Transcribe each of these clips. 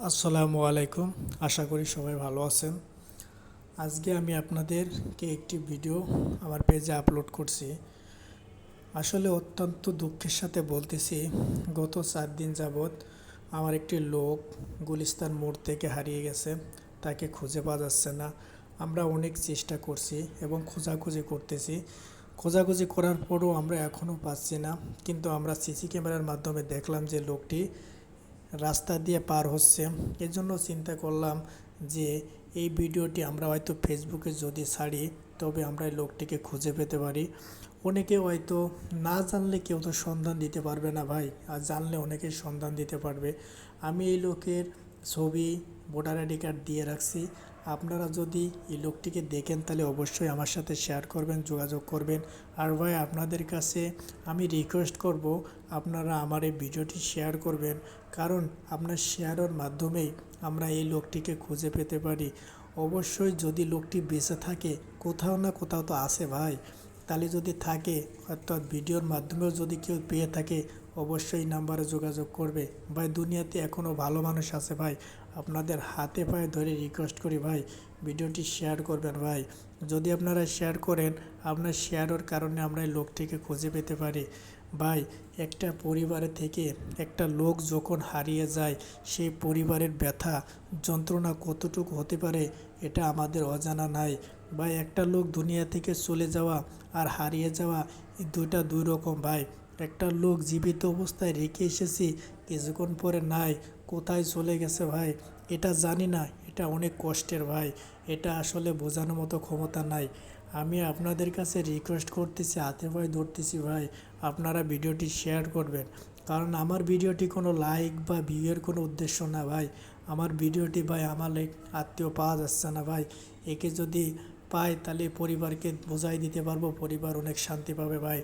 আসসালামু আলাইকুম। আশা করি সবাই ভালো আছেন। আজকে আমি আপনাদেরকে একটি ভিডিও আমার পেজে আপলোড করছি। আসলে অত্যন্ত দুঃখের সাথে বলতেছি, গত 4 দিন যাবৎ আমার একটি লোক গুলিস্তান মোড় থেকে হারিয়ে গেছে। তাকে খুঁজে পাওয়া যাচ্ছে না। আমরা অনেক চেষ্টা করছি এবং খোঁজাখুঁজি করতেছি। খোঁজাখুঁজি করার পরও আমরা এখনও পাচ্ছি না। কিন্তু আমরা সিসি ক্যামেরার মাধ্যমে দেখলাম যে লোকটি রাস্তা দিয়ে পার হচ্ছে। এজন্য চিন্তা করলাম যে এই ভিডিওটি আমরা হয়তো ফেসবুকে যদি ছাড়ি, তবে আমরা এই লোকটিকে খুঁজে পেতে পারি। অনেকে হয়তো না জানলে কেউ তো সন্ধান দিতে পারবে না ভাই, আর জানলে অনেকেই সন্ধান দিতে পারবে। আমি এই লোকের ছবি, ভোটার আইডি কার্ড দিয়ে রাখছি। আপনারা যদি এই লোকটিকে দেখেন তাহলে অবশ্যই আমার সাথে শেয়ার করবেন, যোগাযোগ করবেন। আর ভাই, আপনাদের কাছে আমি রিকোয়েস্ট করব, আপনারা আমার এই ভিডিওটি শেয়ার করবেন, কারণ আপনার শেয়ারের মাধ্যমেই আমরা এই লোকটিকে খুঁজে পেতে পারি। অবশ্যই যদি লোকটি বেঁচে থাকে, কোথাও না কোথাও তো আছে ভাই। তাহলে যদি থাকে, অর্থাৎ ভিডিওর মাধ্যমেও যদি কেউ পেয়ে থাকে, অবশ্যই নাম্বারে যোগাযোগ করবে। ভাই, দুনিয়াতে এখনও ভালো মানুষ আছে ভাই। আপনাদের হাতে পায়ে ধরে রিকোয়েস্ট করি ভাই, ভিডিওটি শেয়ার করবেন ভাই। যদি আপনারা শেয়ার করেন, আপনার শেয়ারের কারণে আমরা এই লোকটিকে খুঁজে পেতে পারি। ভাই, একটা পরিবারের থেকে একটা লোক যখন হারিয়ে যায়, সেই পরিবারের ব্যথা যন্ত্রণা কতটুকু হতে পারে এটা আমাদের অজানা নাই। ভাই, একটা লোক দুনিয়া থেকে চলে যাওয়া আর হারিয়ে যাওয়া, এই দুইটা দুই রকম ভাই। একটা লোক জীবিত অবস্থায় রেখে এসেছি, কিছুক্ষণ পরে নাই, কোথায় চলে গেছে ভাই এটা জানি না। এটা অনেক কষ্টের ভাই। এটা আসলে বোঝানোর মতো ক্ষমতা নাই। আমি আপনাদের কাছে রিকোয়েস্ট করতেছি, হাতে পায়ে ধরতেছি ভাই, আপনারা ভিডিওটি শেয়ার করবেন। কারণ আমার ভিডিওটি কোনো লাইক বা ভিউয়ের কোনো উদ্দেশ্য না ভাই। আমার ভিডিওটি ভাই আমার আত্মীয় পাওয়া যাচ্ছে না ভাই। একে যদি পাই তাহলে পরিবারকে বোঝাই দিতে পারবো, পরিবার অনেক শান্তি পাবে ভাই।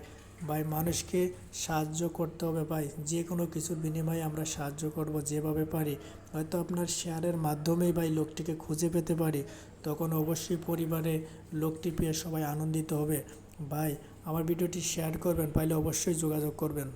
ভাই, মানুষকে সাহায্য করতে হবে ভাই, যে কোনো কিছুর বিনিময়ে আমরা সাহায্য করব যেভাবে পারি। হয়তো আপনার শেয়ারের মাধ্যমেই ভাই লোকটিকে খুঁজে পেতে পারি, তখন অবশ্যই পরিবারে লোকটি পেয়ে সবাই আনন্দিত হবে। ভাই, আমার ভিডিওটি শেয়ার করবেন, পাইলে অবশ্যই যোগাযোগ করবেন।